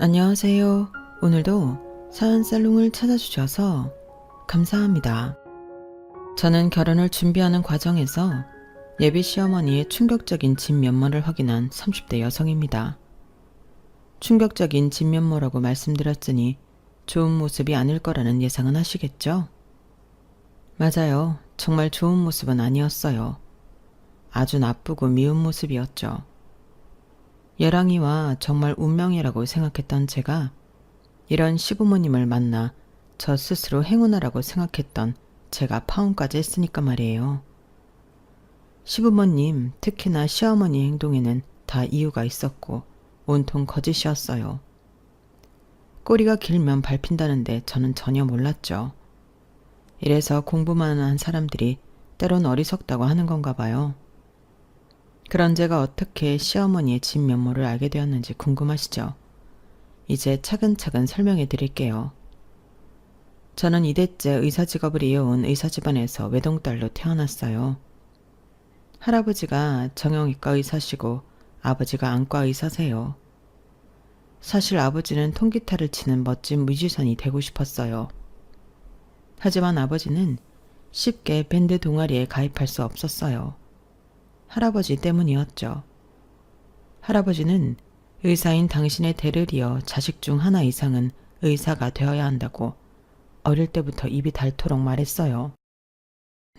안녕하세요. 오늘도 사연살롱을 찾아주셔서 감사합니다. 저는 결혼을 준비하는 과정에서 예비 시어머니의 충격적인 진면모를 확인한 30대 여성입니다. 충격적인 진면모라고 말씀드렸으니 좋은 모습이 아닐 거라는 예상은 하시겠죠? 맞아요. 정말 좋은 모습은 아니었어요. 아주 나쁘고 미운 모습이었죠. 예랑이와 정말 운명이라고 생각했던 제가 이런 시부모님을 만나 저 스스로 행운아라고 생각했던 제가 파혼까지 했으니까 말이에요. 시부모님, 특히나 시어머니 행동에는 다 이유가 있었고 온통 거짓이었어요. 꼬리가 길면 밟힌다는데 저는 전혀 몰랐죠. 이래서 공부만 한 사람들이 때론 어리석다고 하는 건가 봐요. 그런 제가 어떻게 시어머니의 진면모를 알게 되었는지 궁금하시죠? 이제 차근차근 설명해 드릴게요. 저는 2대째 의사 직업을 이어온 의사 집안에서 외동딸로 태어났어요. 할아버지가 정형외과 의사시고 아버지가 안과 의사세요. 사실 아버지는 통기타를 치는 멋진 뮤지션이 되고 싶었어요. 하지만 아버지는 쉽게 밴드 동아리에 가입할 수 없었어요. 할아버지 때문이었죠. 할아버지는 의사인 당신의 대를 이어 자식 중 하나 이상은 의사가 되어야 한다고 어릴 때부터 입이 닳도록 말했어요.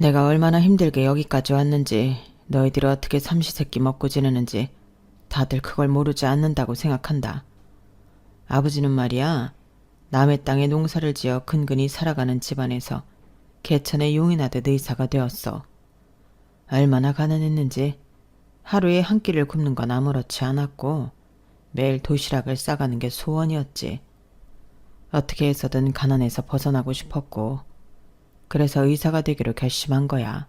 내가 얼마나 힘들게 여기까지 왔는지, 너희들이 어떻게 삼시세끼 먹고 지내는지 다들 그걸 모르지 않는다고 생각한다. 아버지는 말이야, 남의 땅에 농사를 지어 근근히 살아가는 집안에서 개천에 용이 나듯 의사가 되었어. 얼마나 가난했는지 하루에 한 끼를 굶는 건 아무렇지 않았고 매일 도시락을 싸가는 게 소원이었지. 어떻게 해서든 가난에서 벗어나고 싶었고 그래서 의사가 되기로 결심한 거야.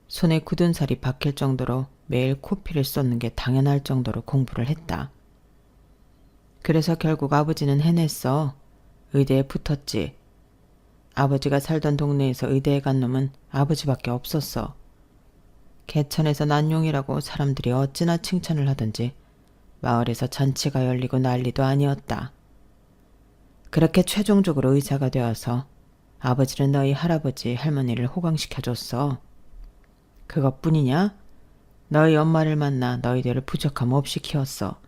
손에 굳은 살이 박힐 정도로 매일 코피를 쏟는 게 당연할 정도로 공부를 했다. 그래서 결국 아버지는 해냈어. 의대에 붙었지. 아버지가 살던 동네에서 의대에 간 놈은 아버지밖에 없었어. 개천에서 난 용이라고 사람들이 어찌나 칭찬을 하던지 마을에서 잔치가 열리고 난리도 아니었다. 그렇게 최종적으로 의사가 되어서 아버지는 너희 할아버지 할머니를 호강시켜줬어. 그것뿐이냐? 너희 엄마를 만나 너희들을 부족함 없이 키웠어.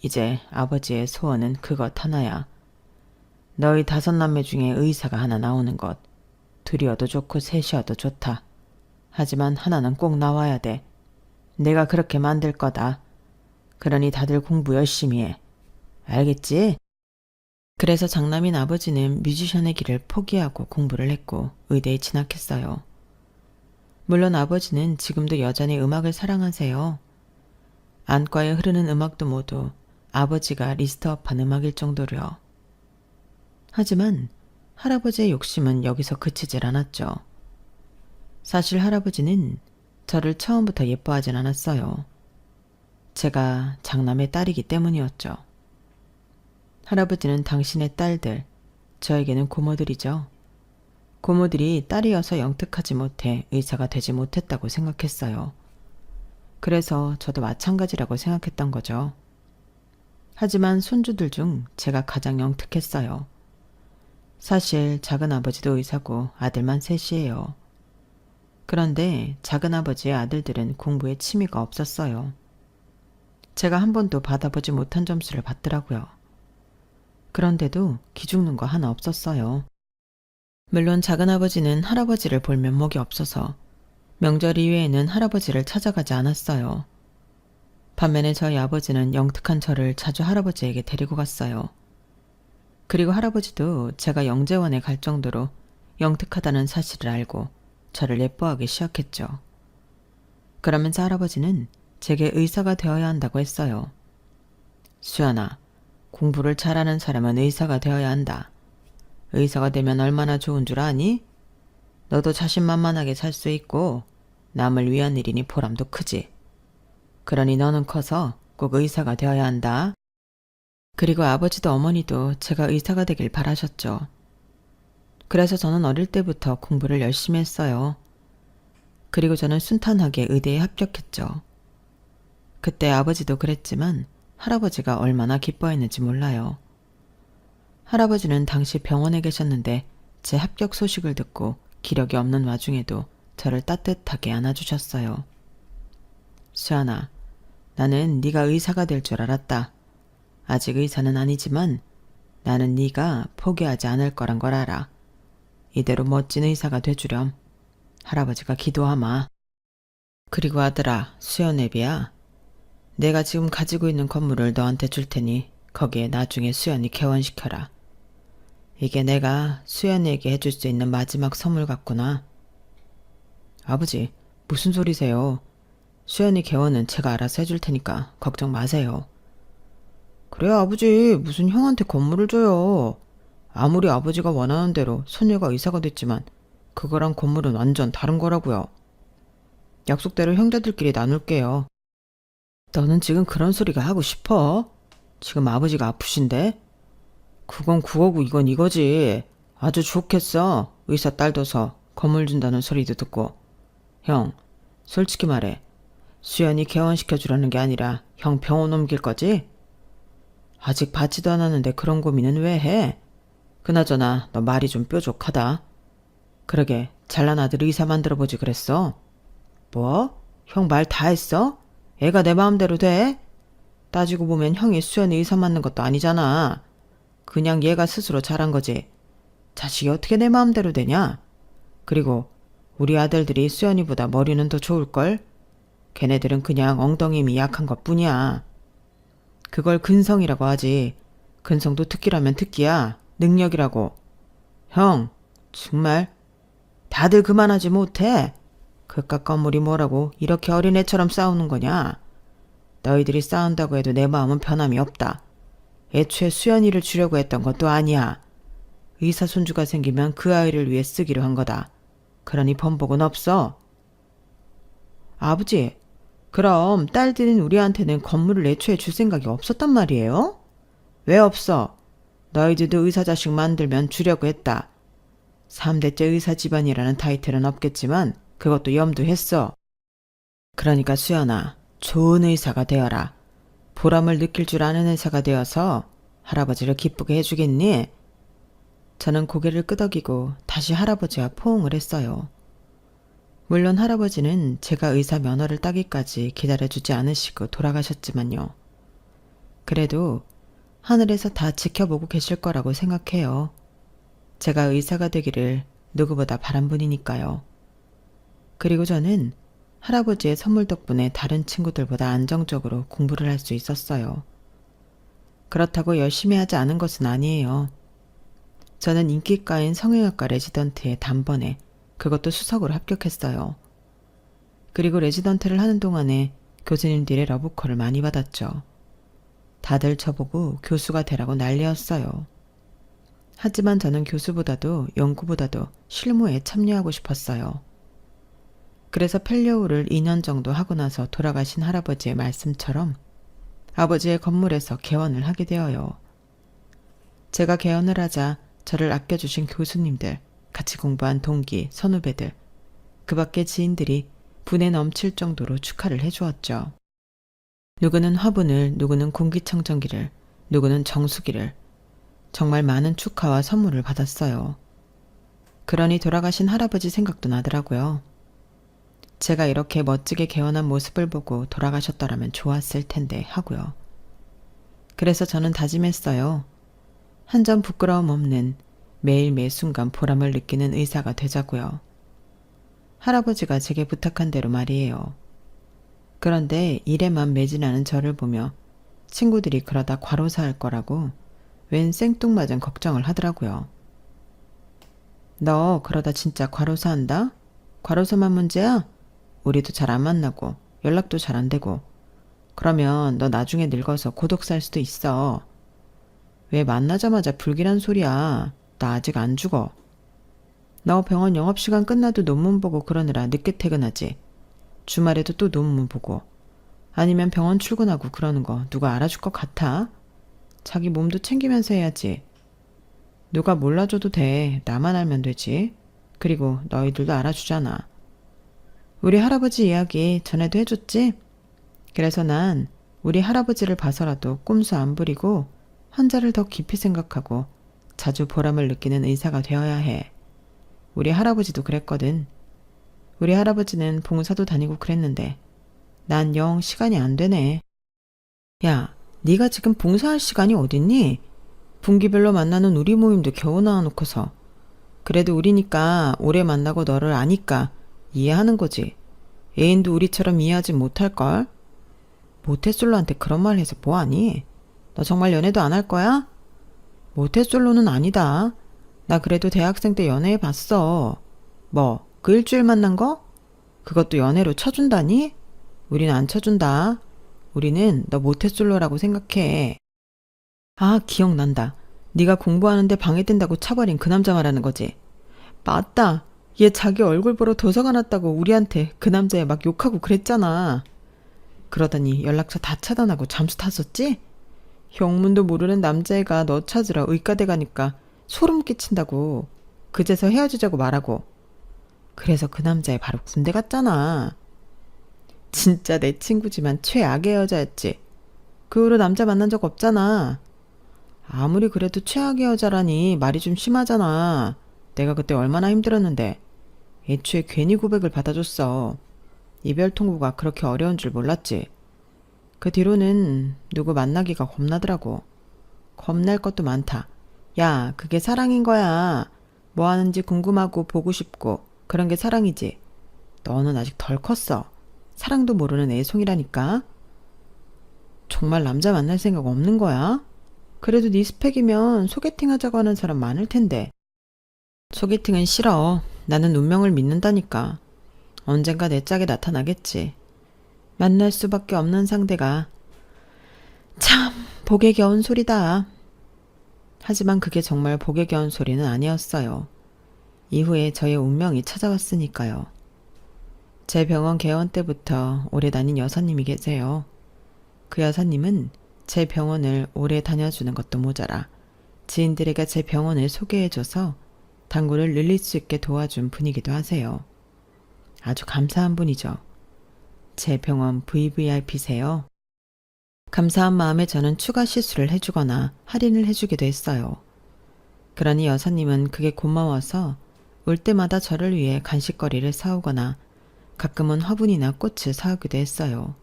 이제 아버지의 소원은 그것 하나야. 너희 5남매 중에 의사가 하나 나오는 것. 둘이어도 좋고 셋이어도 좋다. 하지만 하나는 꼭 나와야 돼. 내가 그렇게 만들 거다. 그러니 다들 공부 열심히 해. 알겠지? 그래서 장남인 아버지는 뮤지션의 길을 포기하고 공부를 했고 의대에 진학했어요. 물론 아버지는 지금도 여전히 음악을 사랑하세요. 안과에 흐르는 음악도 모두 아버지가 리스트업한 음악일 정도로요. 하지만 할아버지의 욕심은 여기서 그치질 않았죠. 사실 할아버지는 저를 처음부터 예뻐하진 않았어요. 제가 장남의 딸이기 때문이었죠. 할아버지는 당신의 딸들, 저에게는 고모들이죠. 고모들이 딸이어서 영특하지 못해 의사가 되지 못했다고 생각했어요. 그래서 저도 마찬가지라고 생각했던 거죠. 하지만 손주들 중 제가 가장 영특했어요. 사실 작은아버지도 의사고 아들만 셋이에요. 그런데 작은아버지의 아들들은 공부에 취미가 없었어요. 제가 한 번도 받아보지 못한 점수를 받더라고요. 그런데도 기죽는 거 하나 없었어요. 물론 작은아버지는 할아버지를 볼 면목이 없어서 명절 이외에는 할아버지를 찾아가지 않았어요. 반면에 저희 아버지는 영특한 저를 자주 할아버지에게 데리고 갔어요. 그리고 할아버지도 제가 영재원에 갈 정도로 영특하다는 사실을 알고 저를 예뻐하기 시작했죠. 그러면서 할아버지는 제게 의사가 되어야 한다고 했어요. 수연아, 공부를 잘하는 사람은 의사가 되어야 한다. 의사가 되면 얼마나 좋은 줄 아니? 너도 자신만만하게 살 수 있고 남을 위한 일이니 보람도 크지. 그러니 너는 커서 꼭 의사가 되어야 한다. 그리고 아버지도 어머니도 제가 의사가 되길 바라셨죠. 그래서 저는 어릴 때부터 공부를 열심히 했어요. 그리고 저는 순탄하게 의대에 합격했죠. 그때 아버지도 그랬지만 할아버지가 얼마나 기뻐했는지 몰라요. 할아버지는 당시 병원에 계셨는데 제 합격 소식을 듣고 기력이 없는 와중에도 저를 따뜻하게 안아주셨어요. 수연아, 나는 네가 의사가 될 줄 알았다. 아직 의사는 아니지만 나는 네가 포기하지 않을 거란 걸 알아. 이대로 멋진 의사가 돼주렴. 할아버지가 기도하마. 그리고 아들아, 수연애비야. 내가 지금 가지고 있는 건물을 너한테 줄 테니 거기에 나중에 수연이 개원시켜라. 이게 내가 수연이에게 해줄 수 있는 마지막 선물 같구나. 아버지, 무슨 소리세요? 수연이 개원은 제가 알아서 해줄 테니까 걱정 마세요. 그래 아버지, 무슨 형한테 건물을 줘요. 아무리 아버지가 원하는 대로 소녀가 의사가 됐지만 그거랑 건물은 완전 다른 거라고요. 약속대로 형제들끼리 나눌게요. 너는 지금 그런 소리가 하고 싶어? 지금 아버지가 아프신데? 그건 그거고 이건 이거지. 아주 좋겠어. 의사 딸 둬서 건물 준다는 소리도 듣고. 형, 솔직히 말해. 수연이 개원시켜주라는 게 아니라 형 병원 옮길 거지? 아직 받지도 않았는데 그런 고민은 왜 해? 그나저나 너 말이 좀 뾰족하다. 그러게 잘난 아들 의사 만들어보지 그랬어. 뭐? 형 말 다 했어? 애가 내 마음대로 돼? 따지고 보면 형이 수연이 의사 맞는 것도 아니잖아. 그냥 얘가 스스로 잘한 거지. 자식이 어떻게 내 마음대로 되냐? 그리고 우리 아들들이 수연이보다 머리는 더 좋을걸? 걔네들은 그냥 엉덩이 힘이 약한 것뿐이야. 그걸 근성이라고 하지. 근성도 특기라면 특기야. 능력이라고. 형, 정말 다들 그만하지 못해. 그깟 건물이 뭐라고 이렇게 어린애처럼 싸우는 거냐? 너희들이 싸운다고 해도 내 마음은 변함이 없다. 애초에 수연이를 주려고 했던 것도 아니야. 의사 손주가 생기면 그 아이를 위해 쓰기로 한 거다. 그러니 번복은 없어. 아버지, 그럼 딸들인 우리한테는 건물을 애초에 줄 생각이 없었단 말이에요? 왜 없어? 너희들도 의사 자식 만들면 주려고 했다. 3대째 의사 집안이라는 타이틀은 없겠지만 그것도 염두했어. 그러니까 수연아, 좋은 의사가 되어라. 보람을 느낄 줄 아는 의사가 되어서 할아버지를 기쁘게 해주겠니? 저는 고개를 끄덕이고 다시 할아버지와 포옹을 했어요. 물론 할아버지는 제가 의사 면허를 따기까지 기다려주지 않으시고 돌아가셨지만요. 그래도 하늘에서 다 지켜보고 계실 거라고 생각해요. 제가 의사가 되기를 누구보다 바란 분이니까요. 그리고 저는 할아버지의 선물 덕분에 다른 친구들보다 안정적으로 공부를 할 수 있었어요. 그렇다고 열심히 하지 않은 것은 아니에요. 저는 인기과인 성형외과 레지던트에 단번에 그것도 수석으로 합격했어요. 그리고 레지던트를 하는 동안에 교수님들의 러브콜을 많이 받았죠. 다들 저보고 교수가 되라고 난리였어요. 하지만 저는 교수보다도 연구보다도 실무에 참여하고 싶었어요. 그래서 펠리오를 2년 정도 하고 나서 돌아가신 할아버지의 말씀처럼 아버지의 건물에서 개원을 하게 되어요. 제가 개원을 하자 저를 아껴주신 교수님들, 같이 공부한 동기, 선후배들, 그 밖의 지인들이 분에 넘칠 정도로 축하를 해주었죠. 누구는 화분을, 누구는 공기청정기를, 누구는 정수기를, 정말 많은 축하와 선물을 받았어요. 그러니 돌아가신 할아버지 생각도 나더라고요. 제가 이렇게 멋지게 개원한 모습을 보고 돌아가셨더라면 좋았을 텐데 하고요. 그래서 저는 다짐했어요. 한 점 부끄러움 없는 매일 매 순간 보람을 느끼는 의사가 되자고요. 할아버지가 제게 부탁한 대로 말이에요. 그런데 일에만 매진하는 저를 보며 친구들이 그러다 과로사 할 거라고 웬 생뚱맞은 걱정을 하더라고요. 너 그러다 진짜 과로사 한다? 과로사만 문제야? 우리도 잘 안 만나고 연락도 잘 안 되고 그러면 너 나중에 늙어서 고독 살 수도 있어. 왜 만나자마자 불길한 소리야. 나 아직 안 죽어. 너 병원 영업시간 끝나도 논문 보고 그러느라 늦게 퇴근하지. 주말에도 또 논문 보고. 아니면 병원 출근하고 그러는 거 누가 알아줄 것 같아? 자기 몸도 챙기면서 해야지. 누가 몰라줘도 돼. 나만 알면 되지. 그리고 너희들도 알아주잖아. 우리 할아버지 이야기 전에도 해줬지? 그래서 난 우리 할아버지를 봐서라도 꼼수 안 부리고 환자를 더 깊이 생각하고 자주 보람을 느끼는 의사가 되어야 해. 우리 할아버지도 그랬거든. 우리 할아버지는 봉사도 다니고 그랬는데 난 영 시간이 안 되네. 야, 네가 지금 봉사할 시간이 어딨니? 분기별로 만나는 우리 모임도 겨우 나와놓고서. 그래도 우리니까 오래 만나고 너를 아니까 이해하는 거지. 애인도 우리처럼 이해하지 못할걸? 모태솔로한테 그런 말 해서 뭐하니? 너 정말 연애도 안 할 거야? 모태솔로는 아니다. 나 그래도 대학생 때 연애해봤어. 뭐, 그 일주일 만난 거? 그것도 연애로 쳐준다니? 우린 안 쳐준다. 우리는 너 모태솔로라고 생각해. 아, 기억난다. 네가 공부하는데 방해된다고 차버린 그 남자 말하는 거지. 맞다. 얘 자기 얼굴 보러 도서관 왔다고 우리한테 그 남자애 막 욕하고 그랬잖아. 그러더니 연락처 다 차단하고 잠수 탔었지? 형문도 모르는 남자애가 너 찾으러 의과대 가니까 소름 끼친다고. 그제서 헤어지자고 말하고. 그래서 그 남자애 바로 군대 갔잖아. 진짜 내 친구지만 최악의 여자였지. 그 후로 남자 만난 적 없잖아. 아무리 그래도 최악의 여자라니 말이 좀 심하잖아. 내가 그때 얼마나 힘들었는데. 애초에 괜히 고백을 받아줬어. 이별 통보가 그렇게 어려운 줄 몰랐지. 그 뒤로는 누구 만나기가 겁나더라고. 겁날 것도 많다. 야, 그게 사랑인 거야. 뭐 하는지 궁금하고 보고 싶고 그런 게 사랑이지. 너는 아직 덜 컸어. 사랑도 모르는 애송이라니까. 정말 남자 만날 생각 없는 거야? 그래도 네 스펙이면 소개팅 하자고 하는 사람 많을 텐데. 소개팅은 싫어. 나는 운명을 믿는다니까. 언젠가 내 짝에 나타나겠지. 만날 수밖에 없는 상대가. 참 복에 겨운 소리다. 하지만 그게 정말 복에 겨운 소리는 아니었어요. 이후에 저의 운명이 찾아왔으니까요. 제 병원 개원 때부터 오래 다닌 여사님이 계세요. 그 여사님은 제 병원을 오래 다녀주는 것도 모자라 지인들에게 제 병원을 소개해줘서 단골을 늘릴 수 있게 도와준 분이기도 하세요. 아주 감사한 분이죠. 제 병원 VVIP세요. 감사한 마음에 저는 추가 시술을 해주거나 할인을 해주기도 했어요. 그러니 여사님은 그게 고마워서 올 때마다 저를 위해 간식거리를 사오거나 가끔은 화분이나 꽃을 사오기도 했어요.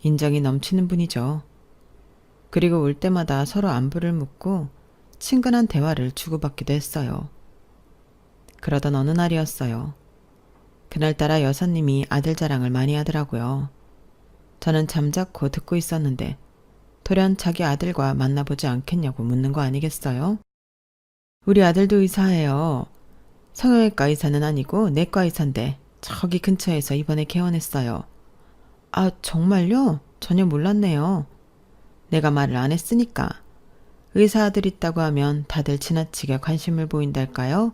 인정이 넘치는 분이죠. 그리고 올 때마다 서로 안부를 묻고 친근한 대화를 주고받기도 했어요. 그러던 어느 날이었어요. 그날따라 여사님이 아들 자랑을 많이 하더라고요. 저는 잠자코 듣고 있었는데 돌연 자기 아들과 만나보지 않겠냐고 묻는 거 아니겠어요? 우리 아들도 의사예요. 성형외과 의사는 아니고 내과 의사인데 저기 근처에서 이번에 개원했어요. 아, 정말요? 전혀 몰랐네요. 내가 말을 안 했으니까. 의사 아들 있다고 하면 다들 지나치게 관심을 보인달까요?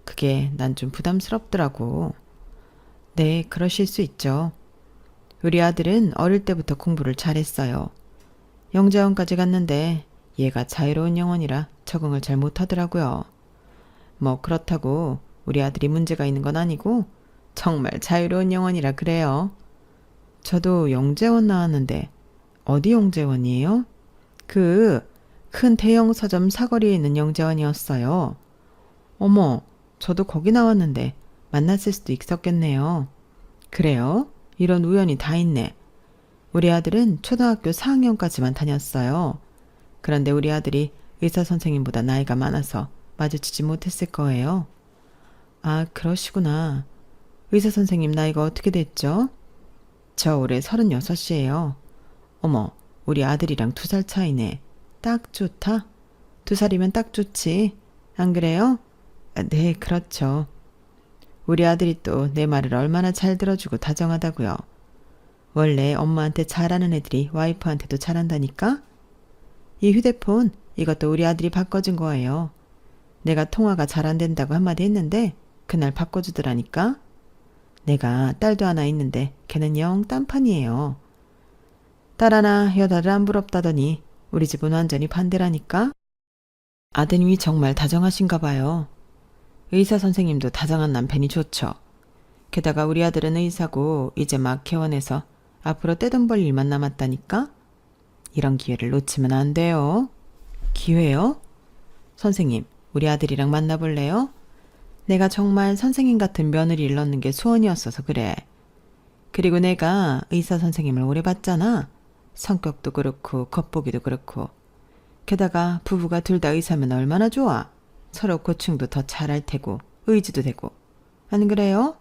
그게 난 좀 부담스럽더라고. 네, 그러실 수 있죠. 우리 아들은 어릴 때부터 공부를 잘했어요. 영재원까지 갔는데 얘가 자유로운 영혼이라 적응을 잘 못하더라고요. 뭐 그렇다고 우리 아들이 문제가 있는 건 아니고 정말 자유로운 영혼이라 그래요. 저도 영재원 나왔는데 어디 영재원이에요? 그 큰 대형 서점 사거리에 있는 영재원이었어요. 어머, 저도 거기 나왔는데 만났을 수도 있었겠네요. 그래요? 이런 우연이 다 있네. 우리 아들은 초등학교 4학년까지만 다녔어요. 그런데 우리 아들이 의사 선생님보다 나이가 많아서 마주치지 못했을 거예요. 아, 그러시구나. 의사 선생님 나이가 어떻게 됐죠? 저 올해 36이에요. 어머, 우리 아들이랑 2살 차이네. 딱 좋다. 2살이면 딱 좋지. 안 그래요? 아, 네, 그렇죠. 우리 아들이 또 내 말을 얼마나 잘 들어주고 다정하다고요. 원래 엄마한테 잘하는 애들이 와이프한테도 잘한다니까? 이 휴대폰, 이것도 우리 아들이 바꿔준 거예요. 내가 통화가 잘 안 된다고 한마디 했는데 그날 바꿔주더라니까? 내가 딸도 하나 있는데 걔는 영 딴판이에요. 딸 하나 여자를 안 부럽다더니 우리 집은 완전히 반대라니까? 아드님이 정말 다정하신가 봐요. 의사 선생님도 다정한 남편이 좋죠. 게다가 우리 아들은 의사고 이제 막 개원해서 앞으로 떼돈 벌 일만 남았다니까? 이런 기회를 놓치면 안 돼요. 기회요? 선생님, 우리 아들이랑 만나볼래요? 내가 정말 선생님 같은 며느리를 얻는 게 소원이었어서 그래. 그리고 내가 의사 선생님을 오래 봤잖아. 성격도 그렇고 겉보기도 그렇고. 게다가 부부가 둘 다 의사면 얼마나 좋아. 서로 고충도 더 잘할 테고 의지도 되고. 안 그래요?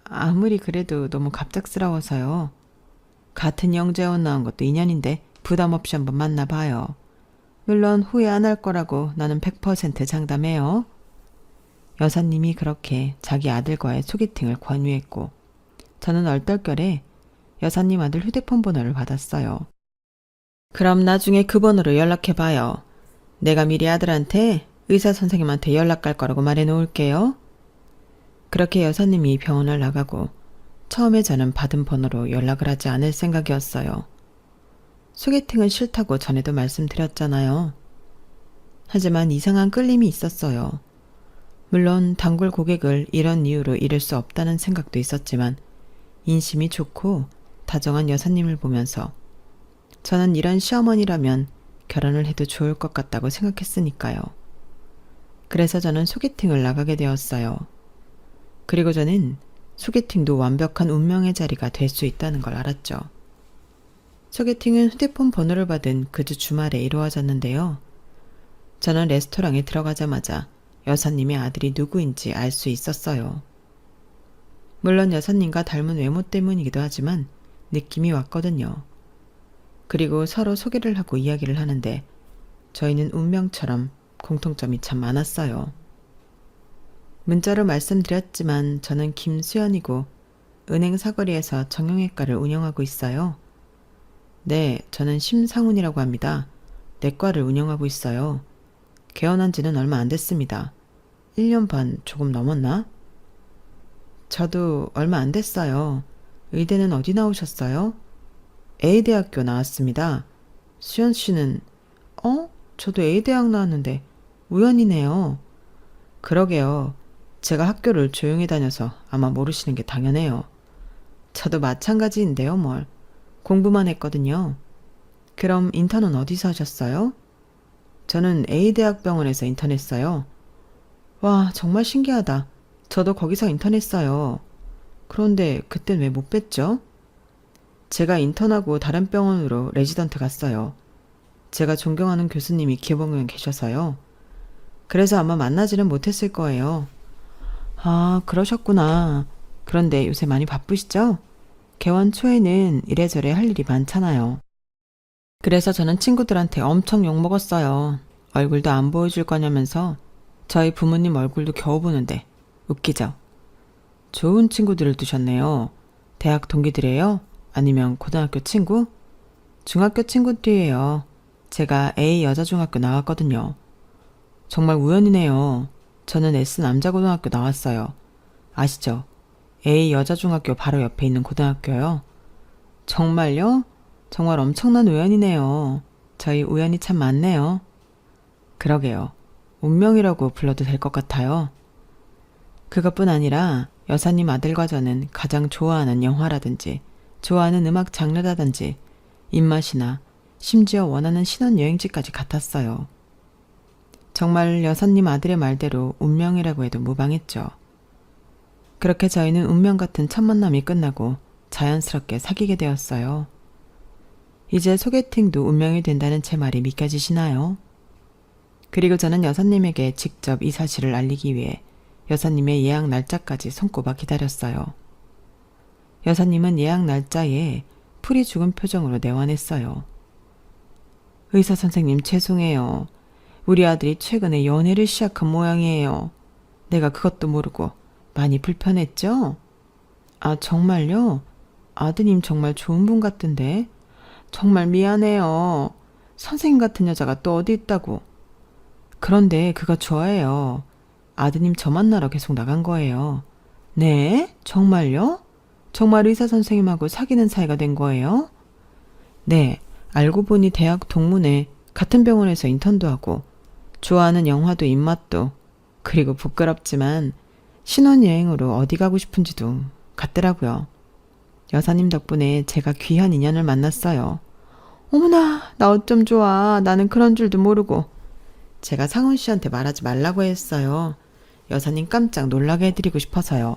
아무리 그래도 너무 갑작스러워서요. 같은 영재원 나온 것도 인연인데 부담 없이 한번 만나봐요. 물론 후회 안 할 거라고 나는 100% 장담해요. 여사님이 그렇게 자기 아들과의 소개팅을 권유했고 저는 얼떨결에 여사님 아들 휴대폰 번호를 받았어요. 그럼 나중에 그 번호로 연락해봐요. 내가 미리 아들한테 의사 선생님한테 연락 갈 거라고 말해놓을게요. 그렇게 여사님이 병원을 나가고 처음에 저는 받은 번호로 연락을 하지 않을 생각이었어요. 소개팅은 싫다고 전에도 말씀드렸잖아요. 하지만 이상한 끌림이 있었어요. 물론 단골 고객을 이런 이유로 잃을 수 없다는 생각도 있었지만 인심이 좋고 다정한 여사님을 보면서 저는 이런 시어머니라면 결혼을 해도 좋을 것 같다고 생각했으니까요. 그래서 저는 소개팅을 나가게 되었어요. 그리고 저는 소개팅도 완벽한 운명의 자리가 될 수 있다는 걸 알았죠. 소개팅은 휴대폰 번호를 받은 그 주 주말에 이루어졌는데요. 저는 레스토랑에 들어가자마자 여사님의 아들이 누구인지 알 수 있었어요. 물론 여사님과 닮은 외모 때문이기도 하지만 느낌이 왔거든요. 그리고 서로 소개를 하고 이야기를 하는데 저희는 운명처럼 공통점이 참 많았어요. 문자로 말씀드렸지만 저는 김수연이고 은행 사거리에서 정형외과를 운영하고 있어요. 네, 저는 심상훈이라고 합니다. 내과를 운영하고 있어요. 개원한 지는 얼마 안 됐습니다. 1년 반 조금 넘었나? 저도 얼마 안 됐어요. 의대는 어디 나오셨어요? A대학교 나왔습니다. 수연 씨는 저도 A대학 나왔는데 우연이네요. 그러게요. 제가 학교를 조용히 다녀서 아마 모르시는 게 당연해요. 저도 마찬가지인데요, 뭘. 공부만 했거든요. 그럼 인턴은 어디서 하셨어요? 저는 A대학병원에서 인턴했어요. 와, 정말 신기하다. 저도 거기서 인턴했어요. 그런데 그땐 왜 못 뵀죠? 제가 인턴하고 다른 병원으로 레지던트 갔어요. 제가 존경하는 교수님이 기업원에 계셔서요. 그래서 아마 만나지는 못했을 거예요. 아, 그러셨구나. 그런데 요새 많이 바쁘시죠? 개원 초에는 이래저래 할 일이 많잖아요. 그래서 저는 친구들한테 엄청 욕먹었어요. 얼굴도 안 보여줄 거냐면서 저희 부모님 얼굴도 겨우 보는데 웃기죠? 좋은 친구들을 두셨네요. 대학 동기들이에요? 아니면 고등학교 친구? 중학교 친구들이에요. 제가 A 여자중학교 나왔거든요. 정말 우연이네요. 저는 S 남자고등학교 나왔어요. 아시죠? A 여자중학교 바로 옆에 있는 고등학교요. 정말요? 정말 엄청난 우연이네요. 저희 우연이 참 많네요. 그러게요. 운명이라고 불러도 될 것 같아요. 그것뿐 아니라 여사님 아들과 저는 가장 좋아하는 영화라든지 좋아하는 음악 장르라든지 입맛이나 심지어 원하는 신혼여행지까지 같았어요. 정말 여사님 아들의 말대로 운명이라고 해도 무방했죠. 그렇게 저희는 운명 같은 첫 만남이 끝나고 자연스럽게 사귀게 되었어요. 이제 소개팅도 운명이 된다는 제 말이 믿겨지시나요? 그리고 저는 여사님에게 직접 이 사실을 알리기 위해 여사님의 예약 날짜까지 손꼽아 기다렸어요. 여사님은 예약 날짜에 풀이 죽은 표정으로 내원했어요. 의사 선생님 죄송해요. 우리 아들이 최근에 연애를 시작한 모양이에요. 내가 그것도 모르고 많이 불편했죠? 아, 정말요? 아드님 정말 좋은 분 같던데. 정말 미안해요. 선생님 같은 여자가 또 어디 있다고. 그런데 그거 좋아해요. 아드님 저 만나러 계속 나간 거예요. 네? 정말요? 정말 의사 선생님하고 사귀는 사이가 된 거예요? 네. 알고 보니 대학 동문회 같은 병원에서 인턴도 하고 좋아하는 영화도 입맛도 그리고 부끄럽지만 신혼여행으로 어디 가고 싶은지도 같더라고요. 여사님 덕분에 제가 귀한 인연을 만났어요. 어머나, 나 어쩜 좋아. 나는 그런 줄도 모르고. 제가 상훈 씨한테 말하지 말라고 했어요. 여사님 깜짝 놀라게 해드리고 싶어서요.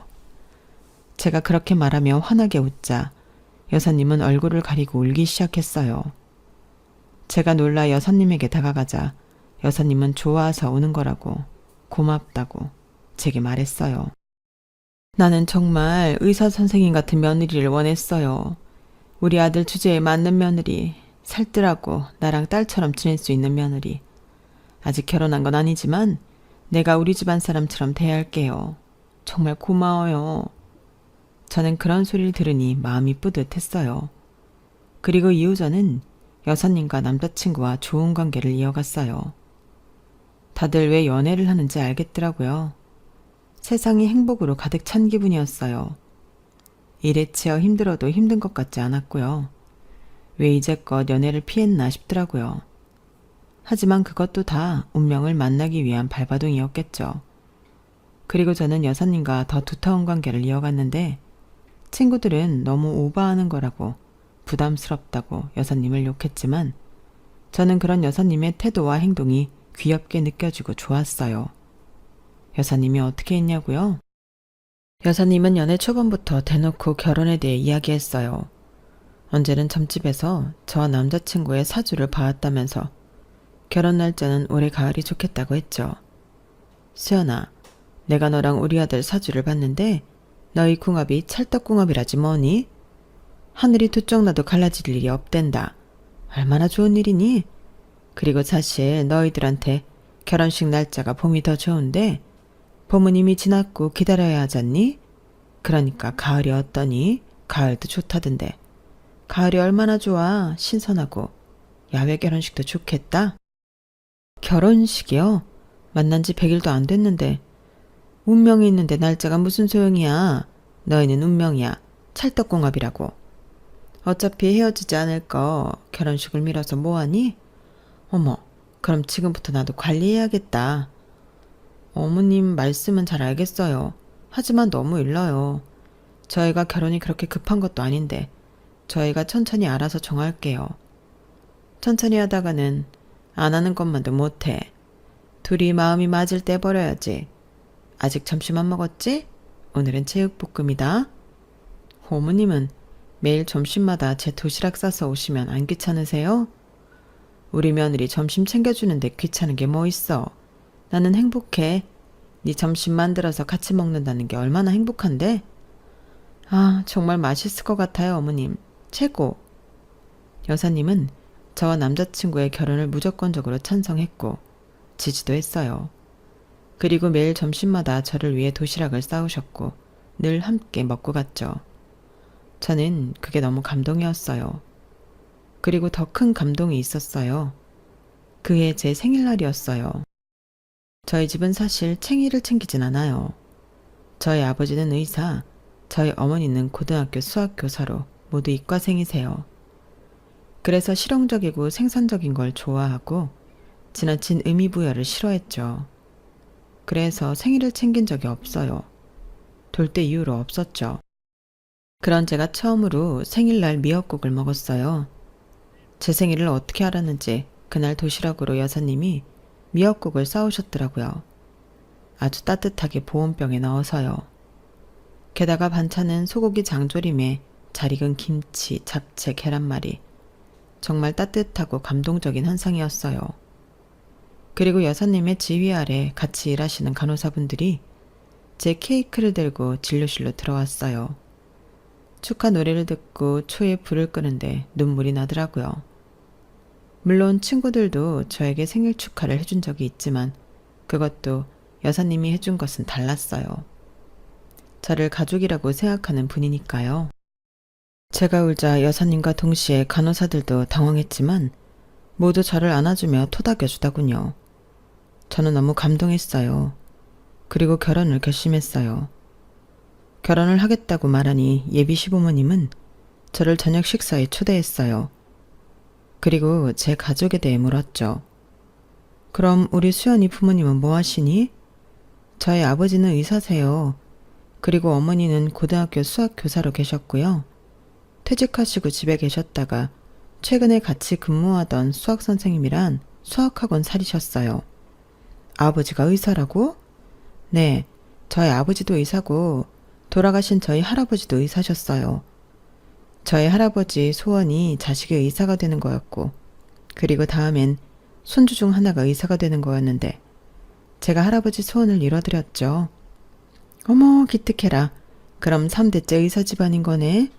제가 그렇게 말하며 환하게 웃자 여사님은 얼굴을 가리고 울기 시작했어요. 제가 놀라 여사님에게 다가가자 여사님은 좋아서 우는 거라고 고맙다고 제게 말했어요. 나는 정말 의사 선생님 같은 며느리를 원했어요. 우리 아들 주제에 맞는 며느리, 살뜰하고 나랑 딸처럼 지낼 수 있는 며느리. 아직 결혼한 건 아니지만 내가 우리 집안 사람처럼 대할게요. 정말 고마워요. 저는 그런 소리를 들으니 마음이 뿌듯했어요. 그리고 이후 저는 여사님과 남자친구와 좋은 관계를 이어갔어요. 다들 왜 연애를 하는지 알겠더라고요. 세상이 행복으로 가득 찬 기분이었어요. 일에 치여 힘들어도 힘든 것 같지 않았고요. 왜 이제껏 연애를 피했나 싶더라고요. 하지만 그것도 다 운명을 만나기 위한 발바둥이었겠죠. 그리고 저는 여사님과 더 두터운 관계를 이어갔는데 친구들은 너무 오버하는 거라고 부담스럽다고 여사님을 욕했지만 저는 그런 여사님의 태도와 행동이 귀엽게 느껴지고 좋았어요. 여사님이 어떻게 했냐고요? 여사님은 연애 초반부터 대놓고 결혼에 대해 이야기했어요. 언제는 점집에서 저와 남자친구의 사주를 봐왔다면서 결혼 날짜는 올해 가을이 좋겠다고 했죠. 수연아, 내가 너랑 우리 아들 사주를 봤는데 너희 궁합이 찰떡궁합이라지 뭐니? 하늘이 두 쪽 나도 갈라질 일이 없댄다. 얼마나 좋은 일이니? 그리고 사실 너희들한테 결혼식 날짜가 봄이 더 좋은데 봄은 이미 지났고 기다려야 하잖니? 그러니까 가을이 어떠니? 가을도 좋다던데. 가을이 얼마나 좋아. 신선하고. 야외 결혼식도 좋겠다. 결혼식이요? 만난 지 100일도 안 됐는데. 운명이 있는데 날짜가 무슨 소용이야. 너희는 운명이야. 찰떡궁합이라고. 어차피 헤어지지 않을 거 결혼식을 미뤄서 뭐하니? 어머, 그럼 지금부터 나도 관리해야겠다. 어머님 말씀은 잘 알겠어요. 하지만 너무 일러요. 저희가 결혼이 그렇게 급한 것도 아닌데 저희가 천천히 알아서 정할게요. 천천히 하다가는 안 하는 것만도 못해. 둘이 마음이 맞을 때 버려야지. 아직 점심 안 먹었지? 오늘은 제육볶음이다. 어머님은 매일 점심마다 제 도시락 싸서 오시면 안 귀찮으세요? 우리 며느리 점심 챙겨주는데 귀찮은 게 뭐 있어. 나는 행복해. 네 점심 만들어서 같이 먹는다는 게 얼마나 행복한데? 아, 정말 맛있을 것 같아요, 어머님. 최고. 여사님은 저와 남자친구의 결혼을 무조건적으로 찬성했고 지지도 했어요. 그리고 매일 점심마다 저를 위해 도시락을 싸우셨고 늘 함께 먹고 갔죠. 저는 그게 너무 감동이었어요. 그리고 더 큰 감동이 있었어요. 그해 제 생일날이었어요. 저희 집은 사실 챙이를 챙기진 않아요. 저희 아버지는 의사, 저희 어머니는 고등학교 수학교사로 모두 이과생이세요. 그래서 실용적이고 생산적인 걸 좋아하고 지나친 의미부여를 싫어했죠. 그래서 생일을 챙긴 적이 없어요. 돌 때 이후로 없었죠. 그런 제가 처음으로 생일날 미역국을 먹었어요. 제 생일을 어떻게 알았는지 그날 도시락으로 여사님이 미역국을 싸우셨더라고요. 아주 따뜻하게 보온병에 넣어서요. 게다가 반찬은 소고기 장조림에 잘 익은 김치, 잡채, 계란말이. 정말 따뜻하고 감동적인 한상이었어요. 그리고 여사님의 지휘 아래 같이 일하시는 간호사분들이 제 케이크를 들고 진료실로 들어왔어요. 축하 노래를 듣고 초에 불을 끄는데 눈물이 나더라고요. 물론 친구들도 저에게 생일 축하를 해준 적이 있지만 그것도 여사님이 해준 것은 달랐어요. 저를 가족이라고 생각하는 분이니까요. 제가 울자 여사님과 동시에 간호사들도 당황했지만 모두 저를 안아주며 토닥여주더군요. 저는 너무 감동했어요. 그리고 결혼을 결심했어요. 결혼을 하겠다고 말하니 예비 시부모님은 저를 저녁 식사에 초대했어요. 그리고 제 가족에 대해 물었죠. 그럼 우리 수연이 부모님은 뭐 하시니? 저희 아버지는 의사세요. 그리고 어머니는 고등학교 수학교사로 계셨고요. 퇴직하시고 집에 계셨다가 최근에 같이 근무하던 수학 선생님이란 수학학원 차리셨어요. 아버지가 의사라고? 네, 저희 아버지도 의사고 돌아가신 저희 할아버지도 의사셨어요. 저희 할아버지 소원이 자식이 의사가 되는 거였고, 그리고 다음엔 손주 중 하나가 의사가 되는 거였는데 제가 할아버지 소원을 이뤄드렸죠. 어머, 기특해라. 그럼 3대째 의사 집안인 거네.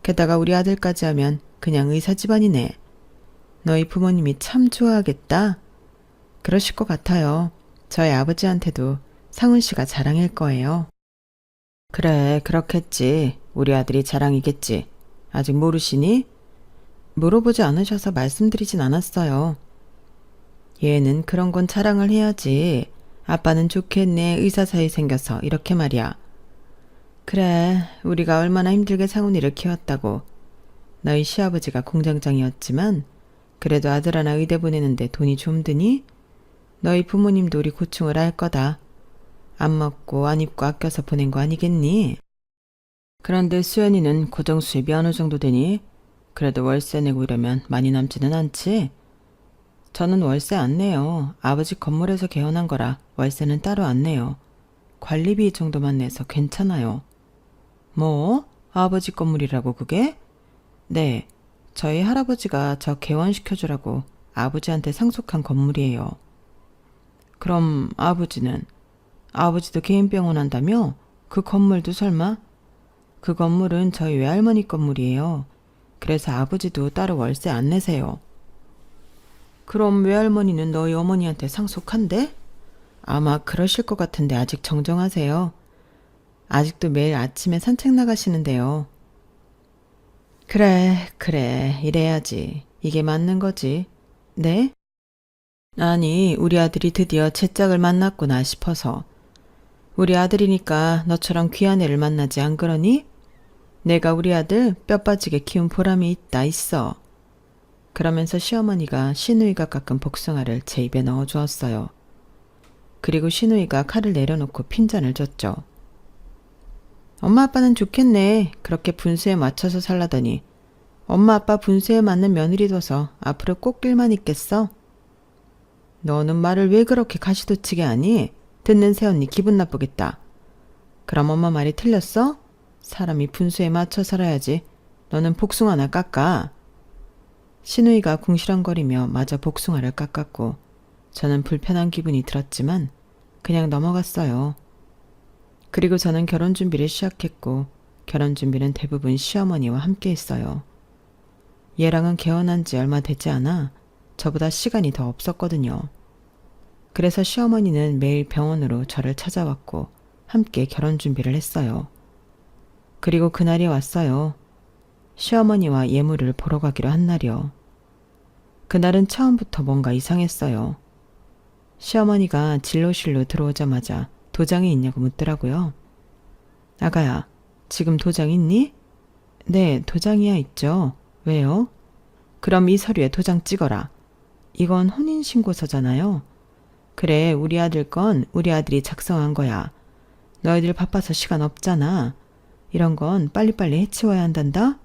게다가 우리 아들까지 하면 그냥 의사 집안이네. 너희 부모님이 참 좋아하겠다. 그러실 것 같아요. 저희 아버지한테도 상훈 씨가 자랑일 거예요. 그래, 그렇겠지. 우리 아들이 자랑이겠지. 아직 모르시니? 물어보지 않으셔서 말씀드리진 않았어요. 얘는 그런 건 자랑을 해야지. 아빠는 좋겠네, 의사 사이 생겨서. 이렇게 말이야. 그래, 우리가 얼마나 힘들게 상훈이를 키웠다고. 너희 시아버지가 공장장이었지만 그래도 아들 하나 의대 보내는데 돈이 좀 드니? 너희 부모님도 우리 고충을 알 거다. 안 먹고 안 입고 아껴서 보낸 거 아니겠니? 그런데 수연이는 고정 수입이 어느 정도 되니? 그래도 월세 내고 이러면 많이 남지는 않지? 저는 월세 안 내요. 아버지 건물에서 개원한 거라 월세는 따로 안 내요. 관리비 정도만 내서 괜찮아요. 뭐? 아버지 건물이라고 그게? 네, 저희 할아버지가 저 개원시켜주라고 아버지한테 상속한 건물이에요. 그럼 아버지는? 아버지도 개인 병원 한다며? 그 건물도 설마? 그 건물은 저희 외할머니 건물이에요. 그래서 아버지도 따로 월세 안 내세요. 그럼 외할머니는 너희 어머니한테 상속한대? 아마 그러실 것 같은데 아직 정정하세요. 아직도 매일 아침에 산책 나가시는데요. 그래, 이래야지. 이게 맞는 거지. 네? 아니, 우리 아들이 드디어 제 짝을 만났구나 싶어서. 우리 아들이니까 너처럼 귀한 애를 만나지 안 그러니? 내가 우리 아들 뼈 빠지게 키운 보람이 있어. 그러면서 시어머니가 시누이가 깎은 복숭아를 제 입에 넣어주었어요. 그리고 시누이가 칼을 내려놓고 핀잔을 줬죠. 엄마 아빠는 좋겠네. 그렇게 분수에 맞춰서 살라더니 엄마 아빠 분수에 맞는 며느리 둬서 앞으로 꼭 길만 있겠어? 너는 말을 왜 그렇게 가시도치게 하니? 듣는 새언니 기분 나쁘겠다. 그럼 엄마 말이 틀렸어? 사람이 분수에 맞춰 살아야지. 너는 복숭아나 깎아. 시누이가 궁시렁거리며 마저 복숭아를 깎았고 저는 불편한 기분이 들었지만 그냥 넘어갔어요. 그리고 저는 결혼 준비를 시작했고 결혼 준비는 대부분 시어머니와 함께 했어요. 얘랑은 개원한 지 얼마 되지 않아 저보다 시간이 더 없었거든요. 그래서 시어머니는 매일 병원으로 저를 찾아왔고 함께 결혼 준비를 했어요. 그리고 그날이 왔어요. 시어머니와 예물을 보러 가기로 한 날이요. 그날은 처음부터 뭔가 이상했어요. 시어머니가 진료실로 들어오자마자 도장이 있냐고 묻더라고요. 아가야, 지금 도장 있니? 네, 도장이야 있죠. 왜요? 그럼 이 서류에 도장 찍어라. 이건 혼인신고서잖아요. 그래, 우리 아들 건 우리 아들이 작성한 거야. 너희들 바빠서 시간 없잖아. 이런 건 빨리빨리 해치워야 한단다.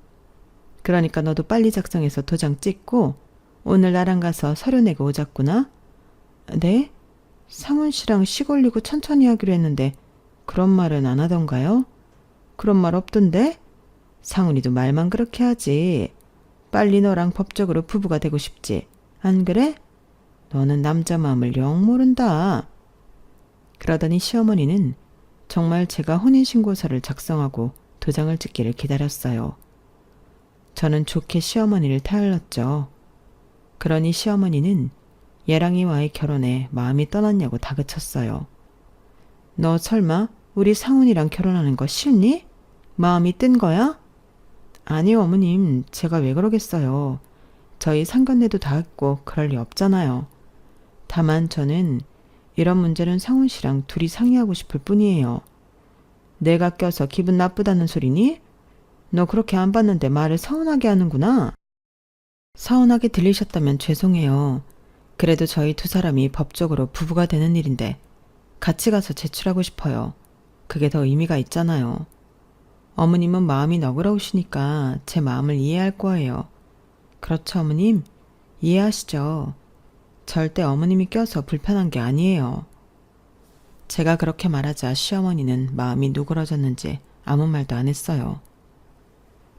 그러니까 너도 빨리 작성해서 도장 찍고 오늘 나랑 가서 서류 내고 오자꾸나. 네? 상훈 씨랑 시골리고 천천히 하기로 했는데 그런 말은 안 하던가요? 그런 말 없던데? 상훈이도 말만 그렇게 하지. 빨리 너랑 법적으로 부부가 되고 싶지. 안 그래? 너는 남자 마음을 영 모른다. 그러더니 시어머니는 정말 제가 혼인신고서를 작성하고 도장을 찍기를 기다렸어요. 저는 좋게 시어머니를 타일렀죠. 그러니 시어머니는 예랑이와의 결혼에 마음이 떠났냐고 다그쳤어요. 너 설마 우리 상훈이랑 결혼하는 거 싫니? 마음이 뜬 거야? 아니요, 어머님. 제가 왜 그러겠어요. 저희 상견례도 다 했고 그럴 리 없잖아요. 다만 저는 이런 문제는 상훈 씨랑 둘이 상의하고 싶을 뿐이에요. 내가 껴서 기분 나쁘다는 소리니? 너 그렇게 안 봤는데 말을 서운하게 하는구나. 서운하게 들리셨다면 죄송해요. 그래도 저희 두 사람이 법적으로 부부가 되는 일인데 같이 가서 제출하고 싶어요. 그게 더 의미가 있잖아요. 어머님은 마음이 너그러우시니까 제 마음을 이해할 거예요. 그렇죠, 어머님? 이해하시죠? 절대 어머님이 껴서 불편한 게 아니에요. 제가 그렇게 말하자 시어머니는 마음이 누그러졌는지 아무 말도 안 했어요.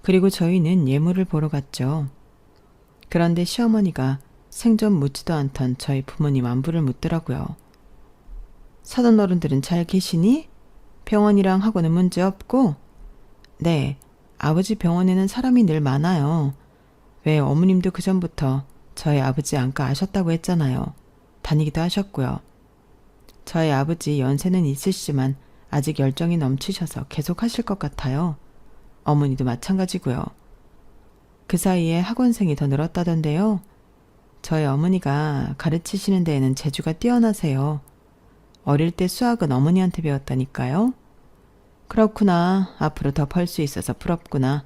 그리고 저희는 예물을 보러 갔죠. 그런데 시어머니가 생전 묻지도 않던 저희 부모님 안부를 묻더라고요. 사돈 어른들은 잘 계시니? 병원이랑 학원은 문제 없고? 네, 아버지 병원에는 사람이 늘 많아요. 왜 어머님도 그전부터 저희 아버지 안과 아셨다고 했잖아요. 다니기도 하셨고요. 저희 아버지 연세는 있으시지만 아직 열정이 넘치셔서 계속 하실 것 같아요. 어머니도 마찬가지고요. 그 사이에 학원생이 더 늘었다던데요. 저희 어머니가 가르치시는 데에는 재주가 뛰어나세요. 어릴 때 수학은 어머니한테 배웠다니까요. 그렇구나. 앞으로 더 벌 수 있어서 부럽구나.